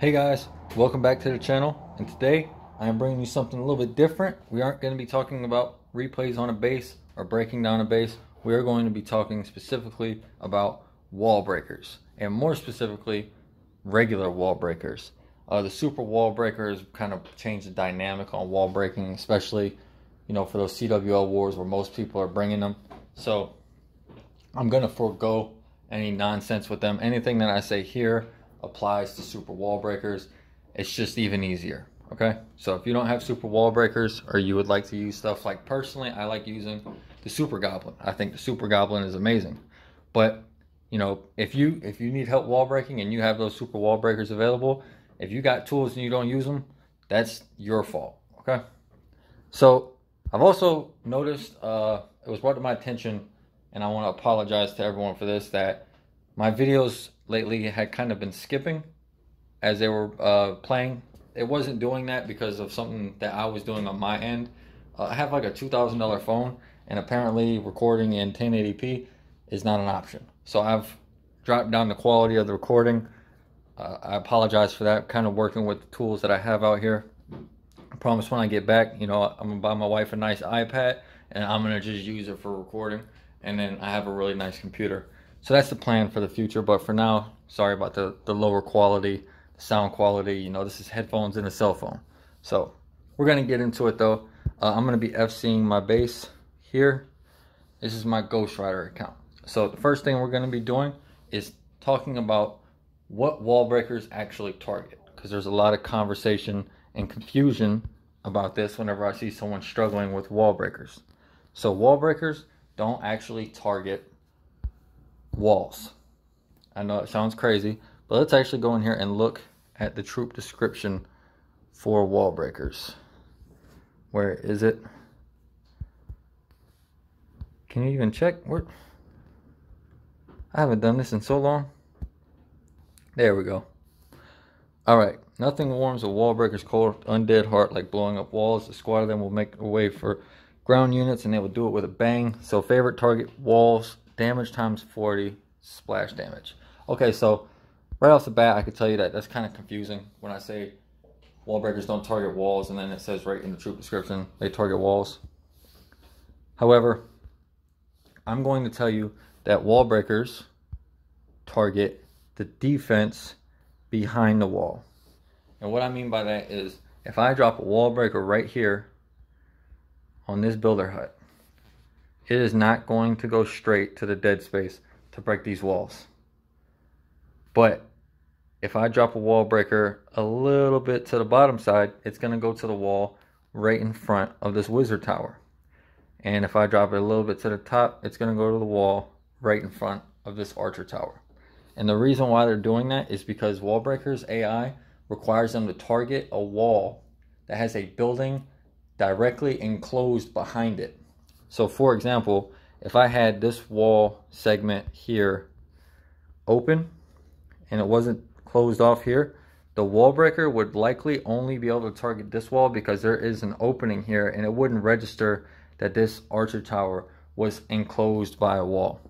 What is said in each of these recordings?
Hey guys, welcome back to the channel, and today I am bringing you something a little bit different. We aren't going to be talking about replays on a base or breaking down a base. We are going to be talking specifically about wall breakers, and more specifically regular wall breakers. The super wall breakers kind of changed the dynamic on wall breaking, especially for those CWL wars where most people are bringing them. So I'm going to forego any nonsense with them. Anything that I say here applies to super wall breakers. It's just even easier. Okay, so if you don't have super wall breakers, or you would like to use stuff like, personally I like using the super goblin. I think the super goblin is amazing. But if you need help wall breaking and you have those super wall breakers available, if you got tools and you don't use them, that's your fault. Okay, so I've also noticed, it was brought to my attention, and I want to apologize to everyone for this, that my videos lately had kind of been skipping as they were playing. It wasn't doing that because of something that I was doing on my end. I have like a $2,000 phone, and apparently recording in 1080p is not an option. So I've dropped down the quality of the recording. I apologize for that. Kind of working with the tools that I have out here. I promise when I get back, I'm gonna buy my wife a nice iPad, and I'm gonna just use it for recording. And then I have a really nice computer. So that's the plan for the future. But for now, sorry about the lower quality, the sound quality. This is headphones and a cell phone. So we're gonna get into it though. I'm gonna be FCing my base here. This is my Ghost Rider account. So the first thing we're gonna be doing is talking about what wall breakers actually target, because there's a lot of conversation and confusion about this whenever I see someone struggling with wall breakers. So wall breakers don't actually target walls. I know it sounds crazy, but let's actually go in here and look at the troop description for wall breakers. Where is it? Can you even check? Where? I haven't done this in so long. There we go. Alright, nothing warms a wall breaker's cold, undead heart like blowing up walls. A squad of them will make a way for ground units, and they will do it with a bang. So favorite target, walls, damage times 40, splash damage. Okay, so right off the bat, I could tell you that that's kind of confusing when I say wall breakers don't target walls, and then it says right in the troop description they target walls. However, I'm going to tell you that wall breakers target the defense behind the wall. And what I mean by that is, if I drop a wall breaker right here on this builder hut, it is not going to go straight to the dead space to break these walls. But if I drop a wall breaker a little bit to the bottom side, it's going to go to the wall right in front of this wizard tower. And if I drop it a little bit to the top, it's going to go to the wall right in front of this archer tower. And the reason why they're doing that is because wall breakers AI requires them to target a wall that has a building directly enclosed behind it. So for example, if I had this wall segment here open and it wasn't closed off here, the wall breaker would likely only be able to target this wall because there is an opening here, and it wouldn't register that this archer tower was enclosed by a wall.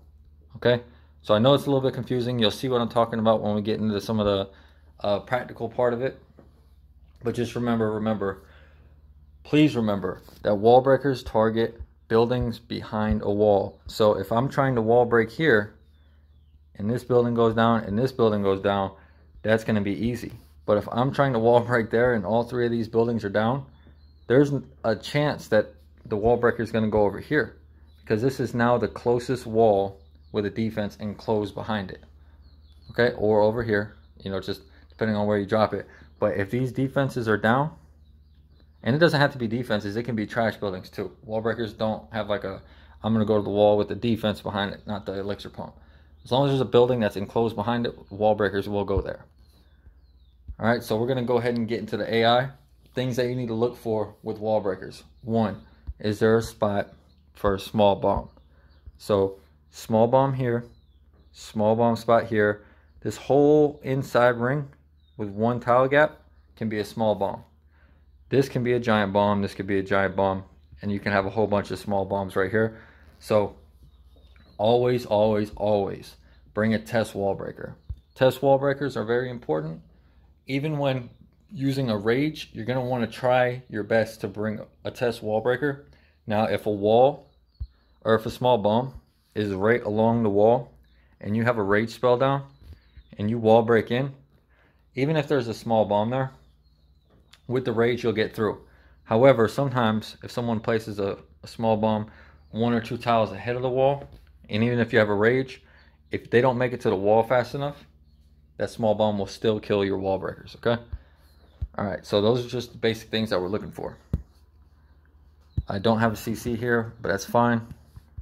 Okay, so I know it's a little bit confusing. You'll see what I'm talking about when we get into some of the practical part of it. But just remember, please remember that wall breakers target buildings behind a wall. So if I'm trying to wall break here, and this building goes down, and this building goes down, that's going to be easy. But if I'm trying to wall break there, and all three of these buildings are down, there's a chance that the wall breaker is going to go over here, because this is now the closest wall with a defense enclosed behind it. Okay, or over here, just depending on where you drop it. But if these defenses are down, and it doesn't have to be defenses, it can be trash buildings too. Wall breakers don't have like a, I'm going to go to the wall with the defense behind it, not the elixir pump. As long as there's a building that's enclosed behind it, wall breakers will go there. Alright, so we're going to go ahead and get into the AI. Things that you need to look for with wall breakers. One, is there a spot for a small bomb? So small bomb here, small bomb spot here. This whole inside ring with one tile gap can be a small bomb. This can be a giant bomb, this could be a giant bomb, and you can have a whole bunch of small bombs right here. So always bring a test wall breaker. Test wall breakers are very important. even when using a rage, you're going to want to try your best to bring a test wall breaker. Now, if a wall or if a small bomb is right along the wall and you have a rage spell down and you wall break in, even if there's a small bomb there, with the rage you'll get through. However, sometimes if someone places a small bomb 1 or 2 tiles ahead of the wall, and even if you have a rage, if they don't make it to the wall fast enough, that small bomb will still kill your wall breakers, okay? All right, so those are just the basic things that we're looking for. I don't have a CC here, but that's fine.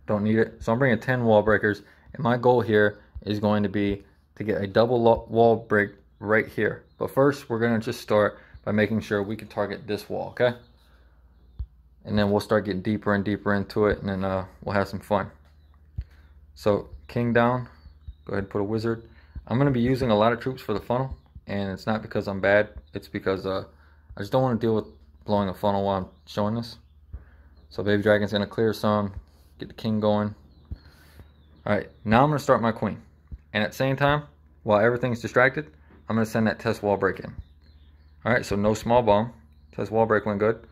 Don't need it. So I'm bringing 10 wall breakers, and my goal here is going to be to get a double wall break right here. But first, we're going to just start by making sure we can target this wall, okay? And then we'll start getting deeper and deeper into it, and then we'll have some fun. So, king down. Go ahead and put a wizard. I'm going to be using a lot of troops for the funnel, and it's not because I'm bad. It's because I just don't want to deal with blowing a funnel while I'm showing this. So baby dragon's going to clear some, get the king going. Alright, now I'm going to start my queen. And at the same time, while everything's distracted, I'm going to send that test wall break in. Alright, so no small bomb. Test wall break went good.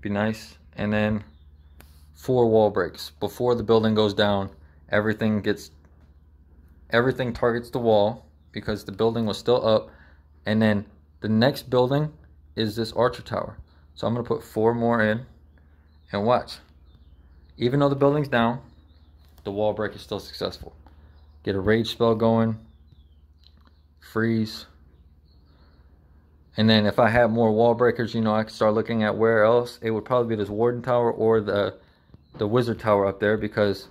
Be nice. And then 4 wall breaks. Before the building goes down, everything targets the wall because the building was still up. And then the next building is this archer tower. So I'm going to put 4 more in. And watch. Even though the building's down, the wall break is still successful. Get a rage spell going. Freeze. And then if I had more wall breakers, you know, I could start looking at where else. It would probably be this warden tower or the wizard tower up there, because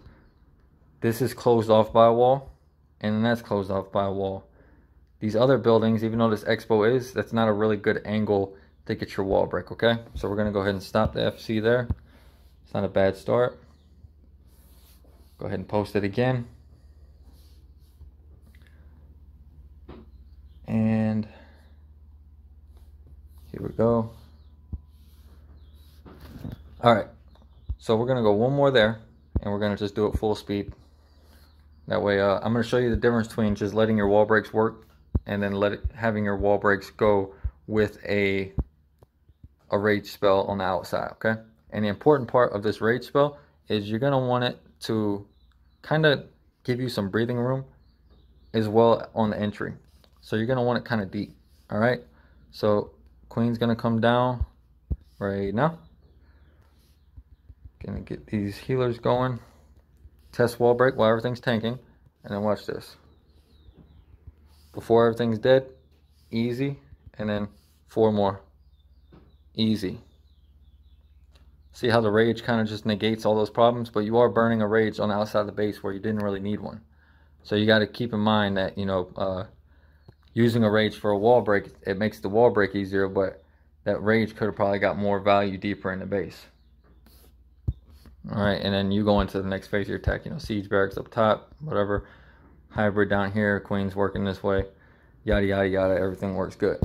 this is closed off by a wall. And then that's closed off by a wall. These other buildings, even though this expo is, that's not a really good angle to get your wall break, okay? So we're going to go ahead and stop the FC there. It's not a bad start. Go ahead and post it again. And here we go. All right. So we're going to go 1 more there, and we're going to just do it full speed. That way, I'm going to show you the difference between just letting your wall breaks work and then having your wall breaks go with a rage spell on the outside, okay? And the important part of this rage spell is you're going to want it to kind of give you some breathing room as well on the entry. So you're going to want it kind of deep, all right? So queen's going to come down right now. Going to get these healers going. Test wall break while everything's tanking. And then watch this. Before everything's dead, easy. And then 4 more. Easy. See how the rage kind of just negates all those problems, but you are burning a rage on the outside of the base where you didn't really need one. So you got to keep in mind that, you know, using a rage for a wall break, it makes the wall break easier, but that rage could have probably got more value deeper in the base. All right, and then you go into the next phase of your attack, you know, siege barracks up top, whatever, hybrid down here, queen's working this way, yada, yada, yada, everything works good.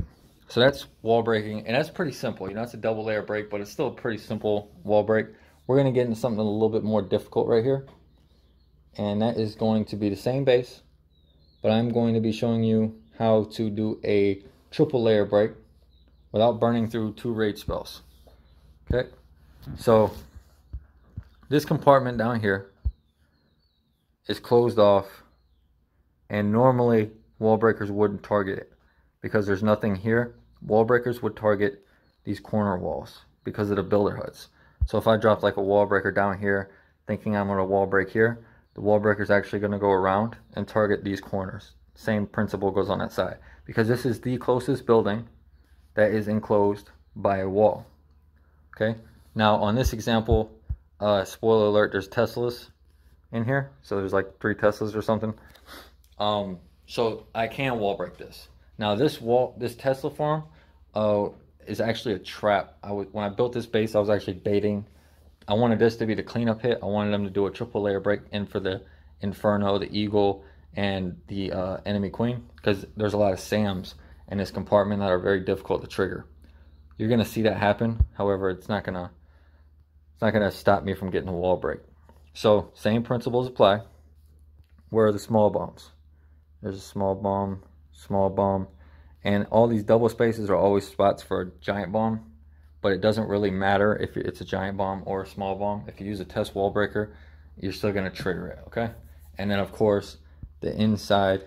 So that's wall breaking, and that's pretty simple. You know, it's a double layer break, but it's still a pretty simple wall break. We're going to get into something a little bit more difficult right here, and that is going to be the same base, but I'm going to be showing you how to do a triple layer break without burning through 2 rage spells. Okay, so this compartment down here is closed off, and normally wall breakers wouldn't target it because there's nothing here. Wall breakers would target these corner walls because of the builder huts. So if I drop like a wall breaker down here thinking I'm going to wall break here, the wall breaker is actually going to go around and target these corners. Same principle goes on that side, because this is the closest building that is enclosed by a wall. Okay, now on this example, spoiler alert, there's Teslas in here, so there's like 3 Teslas or something. So I can wall break this. Now this Tesla farm is actually a trap. When I built this base, I was actually baiting. I wanted this to be the cleanup hit. I wanted them to do a triple layer break in for the Inferno, the Eagle, and the enemy queen, because there's a lot of SAMs in this compartment that are very difficult to trigger. You're gonna see that happen. However, it's not gonna stop me from getting a wall break. So same principles apply. Where are the small bombs? There's a small bomb, And all these double spaces are always spots for a giant bomb, but it doesn't really matter if it's a giant bomb or a small bomb. If you use a test wall breaker, you're still gonna trigger it, okay? And then of course, the inside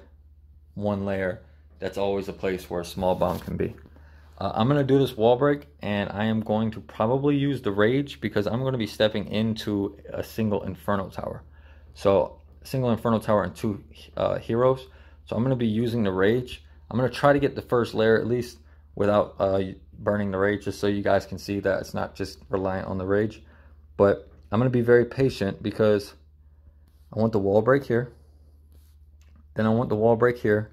one layer, that's always a place where a small bomb can be. I'm gonna do this wall break, and I am going to probably use the rage because I'm gonna be stepping into a single inferno tower. So single inferno tower and 2 heroes. So I'm gonna be using the rage. I'm gonna try to get the first layer at least without burning the rage, just so you guys can see that it's not just reliant on the rage. But I'm gonna be very patient because I want the wall break here, then I want the wall break here,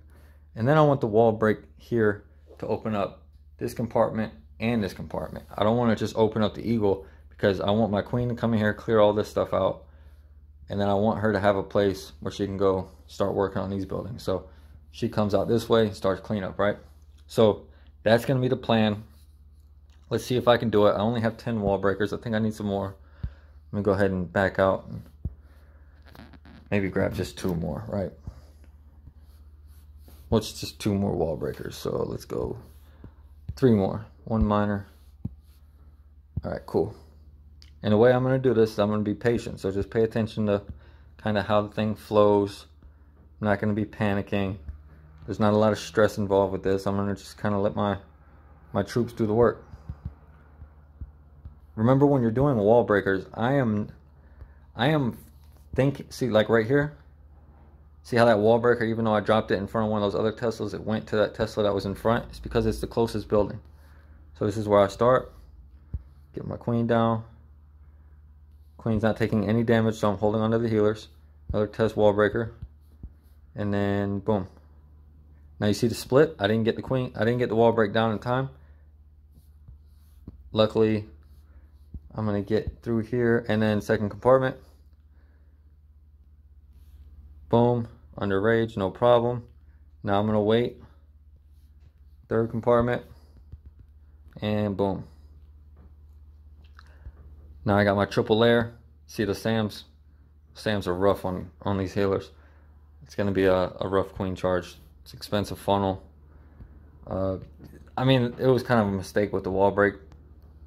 and then I want the wall break here to open up this compartment and this compartment. I don't want to just open up the eagle because I want my queen to come in here, clear all this stuff out, and then I want her to have a place where she can go start working on these buildings. So she comes out this way, starts cleanup, right? So that's going to be the plan. Let's see if I can do it. I only have 10 wall breakers. I think I need some more. Let me go ahead and back out and maybe grab just 2 more, right? Well, it's just 2 more wall breakers. So let's go 3 more. 1 minor. All right, cool. And the way I'm going to do this is I'm going to be patient. So just pay attention to kind of how the thing flows. I'm not going to be panicking. There's not a lot of stress involved with this. I'm going to just kind of let my troops do the work. Remember, when you're doing wall breakers, I am thinking, see, like right here, see how that wall breaker, even though I dropped it in front of one of those other Teslas, it went to that Tesla that was in front. It's because it's the closest building. So this is where I start. Get my queen down. Queen's not taking any damage, so I'm holding onto the healers. Another test wall breaker. And then boom. Now you see the split. I didn't get the queen. I didn't get the wall break down in time. Luckily, I'm going to get through here. And then second compartment. Boom. Under rage, no problem. Now I'm going to wait. Third compartment. And boom. Now I got my triple layer. See the SAMs? SAMs are rough on these healers. It's going to be a rough queen charge. It's expensive funnel. I mean, it was kind of a mistake with the wall break.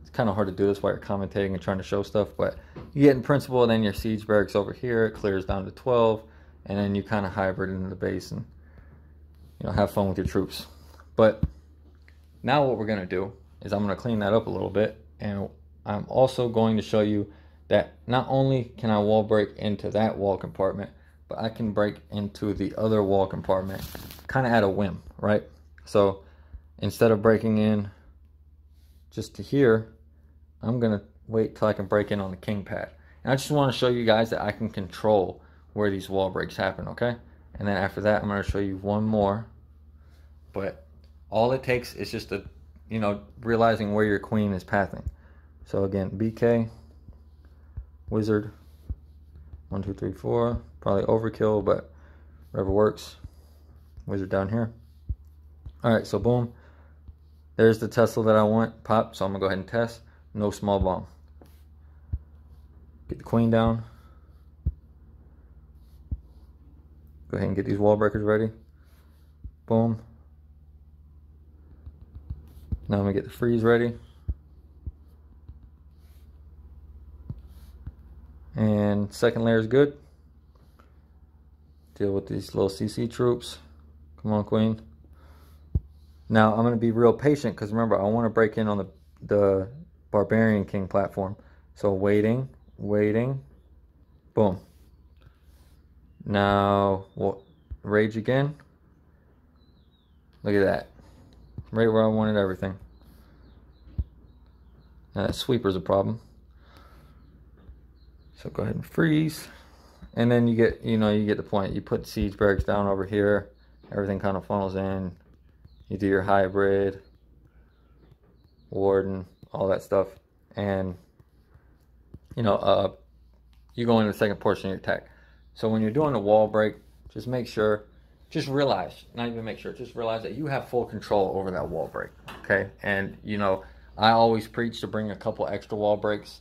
It's kind of hard to do this while you're commentating and trying to show stuff, but you get in principle, and then your siege barracks over here, it clears down to 12, and then you kind of hybrid into the base and, you know, have fun with your troops. But now what we're going to do is I'm going to clean that up a little bit, and I'm also going to show you that not only can I wall break into that wall compartment, but I can break into the other wall compartment kind of at a whim, right? So instead of breaking in just to here, I'm going to wait till I can break in on the king pad. And I just want to show you guys that I can control where these wall breaks happen, okay? And then after that, I'm going to show you one more. But all it takes is just a, you know, realizing where your queen is pathing. So again, BK, wizard, 1, 2, 3, 4. Probably overkill, but whatever works. Wizard down here. All right, so boom. There's the Tesla that I want. Pop, so I'm gonna go ahead and test. No small bomb. Get the queen down. Go ahead and get these wall breakers ready. Boom. Now I'm gonna get the freeze ready. And second layer is good. Deal with these little CC troops. Come on, queen. Now I'm going to be real patient because remember, I want to break in on the Barbarian King platform. So waiting, waiting, boom. Now we'll rage again. Look at that. Right where I wanted everything. Now that sweeper's a problem. So go ahead and freeze. And then you get, you know, you get the point. You put siege barracks down over here. Everything kind of funnels in. You do your hybrid, warden, all that stuff. And, you know, you go into the second portion of your attack. So when you're doing a wall break, just make sure, just realize, not even make sure, just realize that you have full control over that wall break, okay? And, you know, I always preach to bring a couple extra wall breaks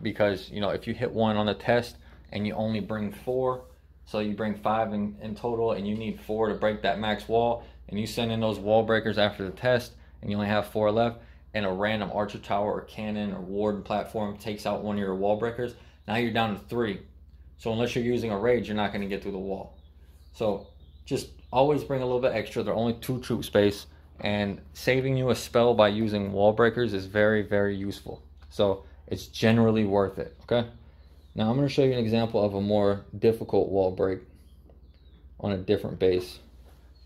because, you know, if you hit one on the test and you only bring 4, so you bring 5 in total and you need 4 to break that max wall, and you send in those wall breakers after the test, and you only have 4 left, and a random archer tower or cannon or warden platform takes out one of your wall breakers, now you're down to 3. So unless you're using a rage, you're not going to get through the wall. So just always bring a little bit extra. They're only 2 troop space, and saving you a spell by using wall breakers is very, very useful. So it's generally worth it, okay? Now I'm going to show you an example of a more difficult wall break on a different base.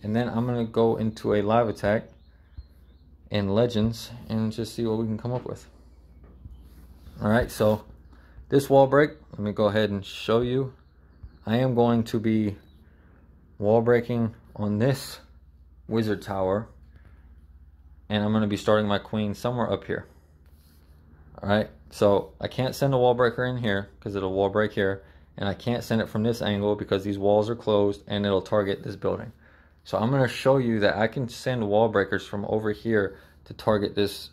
And then I'm going to go into a live attack in Legends and just see what we can come up with. Alright, so this wall break, let me go ahead and show you. I am going to be wall breaking on this wizard tower, and I'm going to be starting my queen somewhere up here. Alright, so I can't send a wall breaker in here because it'll wall break here, and I can't send it from this angle because these walls are closed and it'll target this building. So I'm going to show you that I can send wall breakers from over here to target this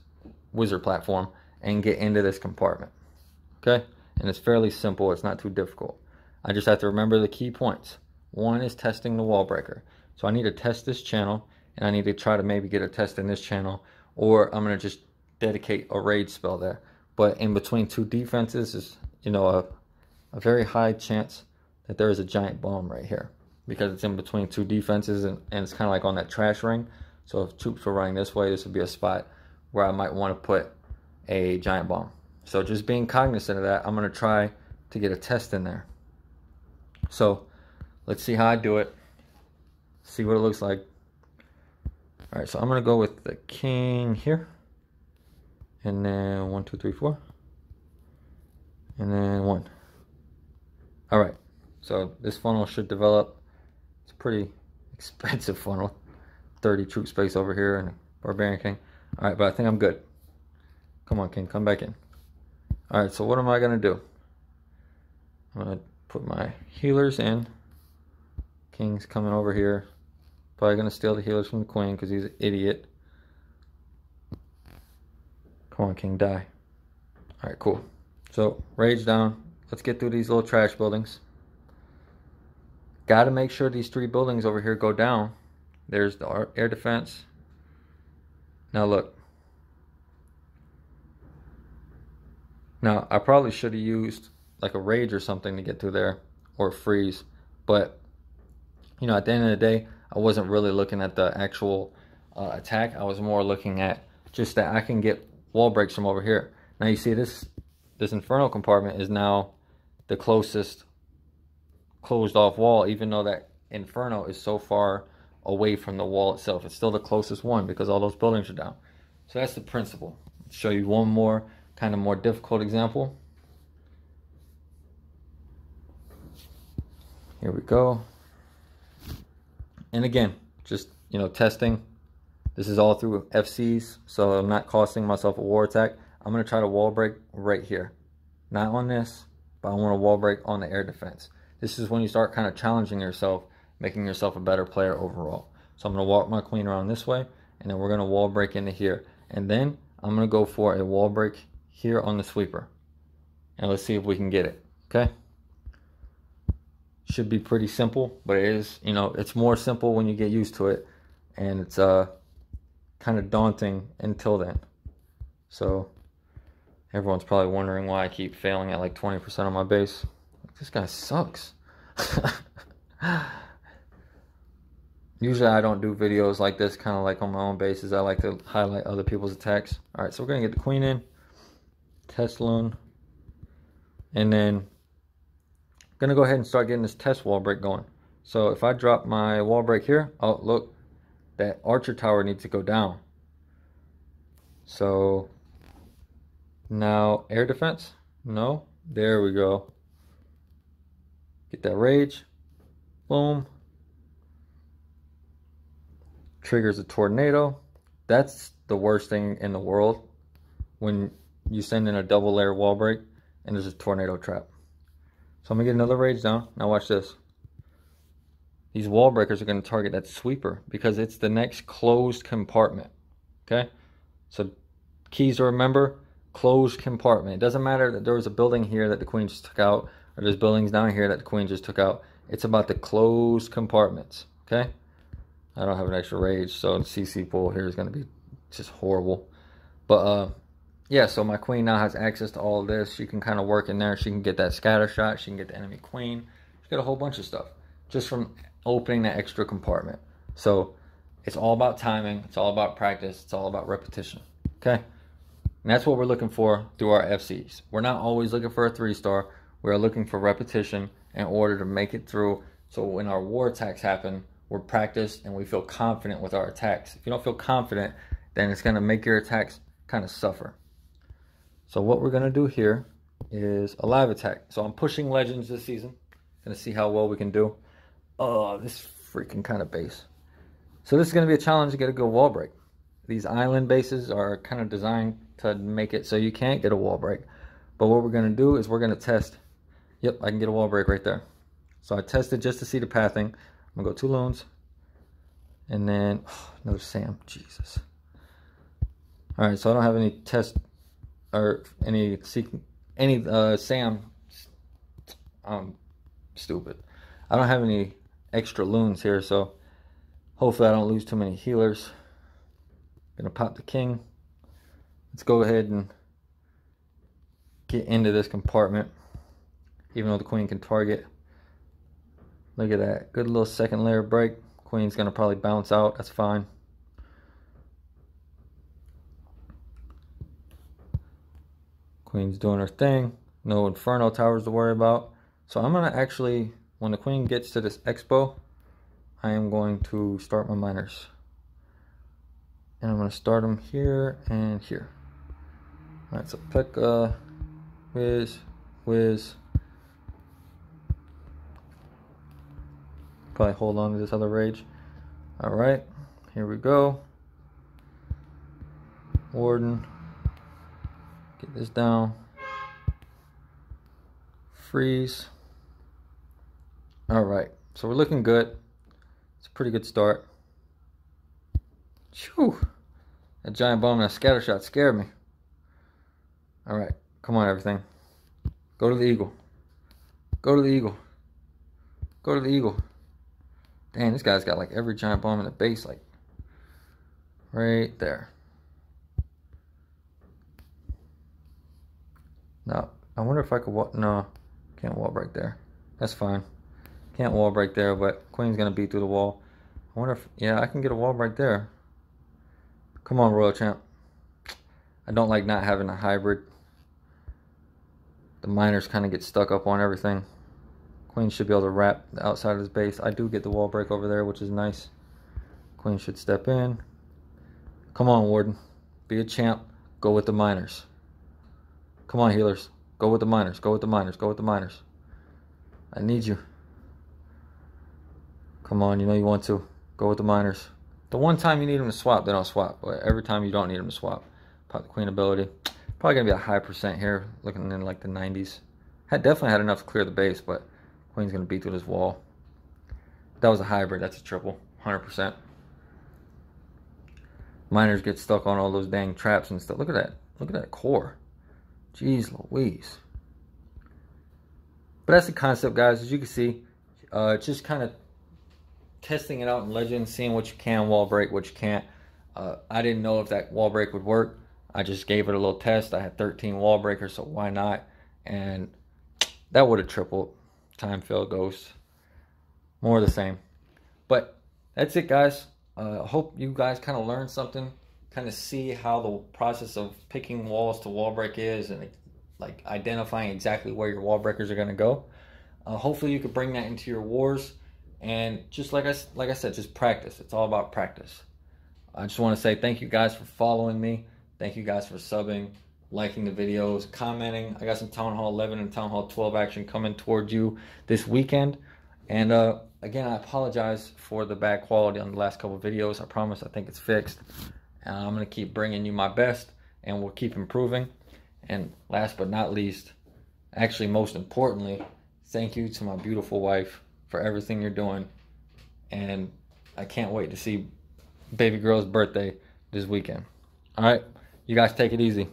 wizard platform and get into this compartment. Okay, and it's fairly simple, it's not too difficult. I just have to remember the key points. One is testing the wall breaker. So I need to test this channel, and I need to try to maybe get a test in this channel, or I'm going to just dedicate a rage spell there. But in between 2 defenses is, you know, a very high chance that there is a giant bomb right here, because it's in between 2 defenses, and it's kind of like on that trash ring. So if troops were running this way, this would be a spot where I might want to put a giant bomb. So just being cognizant of that, I'm going to try to get a test in there. So let's see how I do it, see what it looks like. All right, so I'm going to go with the king here, and then 1, 2, 3, 4, and then 1. All right, so this funnel should develop. It's a pretty expensive funnel, 30 troop space over here and a barbarian king. All right, but I think I'm good. Come on, king, come back in. All right, so what am I gonna do? I'm gonna put my healers in. King's coming over here. Probably gonna steal the healers from the queen because he's an idiot. Come on, king, die. All right, cool. So rage down. Let's get through these little trash buildings. Got to make sure these 3 buildings over here go down. There's the air defense. Now look. Now I probably should have used like a rage or something to get through there, or a freeze. But you know, at the end of the day, I wasn't really looking at the actual attack. I was more looking at just that I can get wall breaks from over here. Now you see this inferno compartment is now the closest closed off wall, even though that inferno is so far away from the wall itself. It's still the closest one because all those buildings are down. So that's the principle. I'll show you one more kind of more difficult example. Here we go. And again, just, you know, testing. This is all through FCs, so I'm not costing myself a war attack. I'm going to try to wall break right here. Not on this, but I want to wall break on the air defense. This is when you start kind of challenging yourself, making yourself a better player overall. So I'm going to walk my queen around this way, and then we're going to wall break into here. And then I'm going to go for a wall break here on the sweeper. And let's see if we can get it, okay? Should be pretty simple, but it is, you know, it's more simple when you get used to it. And it's kind of daunting until then. So everyone's probably wondering why I keep failing at like 20% on my base. This guy sucks. Usually I don't do videos like this, kind of like on my own bases. I like to highlight other people's attacks. All right, so we're going to get the queen in. Test loan. And then I'm going to go ahead and start getting this test wall break going. So if I drop my wall break here, oh, look, that archer tower needs to go down. So now air defense. No, there we go. Get that rage. Boom. Triggers a tornado. That's the worst thing in the world, when you send in a double layer wall break and there's a tornado trap. So I'm gonna get another rage down. Now watch this. These wall breakers are gonna target that sweeper because it's the next closed compartment. Okay? So keys to remember, closed compartment. It doesn't matter that there was a building here that the queen just took out, or there's buildings down here that the queen just took out. It's about the closed compartments. Okay? I don't have an extra rage, so the CC pool here is going to be just horrible. But yeah, so my queen now has access to all of this. She can kind of work in there. She can get that scatter shot. She can get the enemy queen. She get a whole bunch of stuff just from opening that extra compartment. So it's all about timing. It's all about practice. It's all about repetition. Okay? And that's what we're looking for through our FCs. We're not always looking for a 3-star. We're looking for repetition in order to make it through. So when our war attacks happen, we're practiced and we feel confident with our attacks. If you don't feel confident, then it's going to make your attacks kind of suffer. So what we're going to do here is a live attack. So I'm pushing legends this season. Going to see how well we can do. Oh, this freaking kind of base. So this is going to be a challenge to get a good wall break. These island bases are kind of designed to make it so you can't get a wall break. But what we're going to do is we're going to test. Yep, I can get a wall break right there. So I tested just to see the pathing. I'm going to go 2 loons. And then another Sam. Jesus. All right, so I don't have any test or any Sam. Stupid. I don't have any extra loons here, so hopefully I don't lose too many healers. Gonna pop the king. Let's go ahead and get into this compartment, even though the queen can target. Look at that. Good little second layer break. Queen's gonna probably bounce out. That's fine. Queen's doing her thing. No Inferno towers to worry about. So I'm gonna actually, when the queen gets to this expo, I am going to start my miners. And I'm gonna start them here and here. All right, so Pekka, whiz. Probably hold on to this other rage. All right, here we go. Warden, get this down. Freeze. All right, so we're looking good. It's a pretty good start. Phew. That giant bomb and that scatter shot scared me. All right, come on, everything. Go to the eagle. Go to the eagle. Go to the eagle. Dang, this guy's got like every giant bomb in the base, like right there. Now, I wonder if I could walk. No, can't wall break there. That's fine. Can't wall break there, but queen's gonna beat through the wall. I wonder if, yeah, I can get a wall break there. Come on, Royal Champ. I don't like not having a hybrid. The miners kind of get stuck up on everything. Queen should be able to wrap the outside of his base. I do get the wall break over there, which is nice. Queen should step in. Come on, Warden. Be a champ. Go with the miners. Come on, healers. Go with the miners. Go with the miners. Go with the miners. I need you. Come on, you know you want to. Go with the miners. The one time you need them to swap, they don't swap. But every time you don't need them to swap. Pop the queen ability. Probably going to be a high percent here. Looking in like the 90s. Definitely had enough to clear the base, but queen's going to beat through this wall. That was a hybrid. That's a triple. 100%. Miners get stuck on all those dang traps and stuff. Look at that. Look at that core. Jeez Louise. But that's the concept, guys. As you can see, just kind of testing it out in Legends, seeing what you can wall break, what you can't. I didn't know if that wall break would work. I just gave it a little test. I had 13 wall breakers, so why not? And that would have tripled. Time fail ghost. More of the same. But that's it, guys. I hope you guys kind of learned something. Kind of see how the process of picking walls to wall break is, and like identifying exactly where your wall breakers are going to go. Hopefully you could bring that into your wars, and just like I said, just practice. It's all about practice. I just want to say thank you guys for following me. Thank you guys for subbing, liking the videos, commenting. I got some Town Hall 11 and Town Hall 12 action coming towards you this weekend. And again, I apologize for the bad quality on the last couple of videos. I promise I think it's fixed. I'm going to keep bringing you my best, and we'll keep improving. And last but not least, actually most importantly, thank you to my beautiful wife for everything you're doing. And I can't wait to see baby girl's birthday this weekend. All right, you guys take it easy.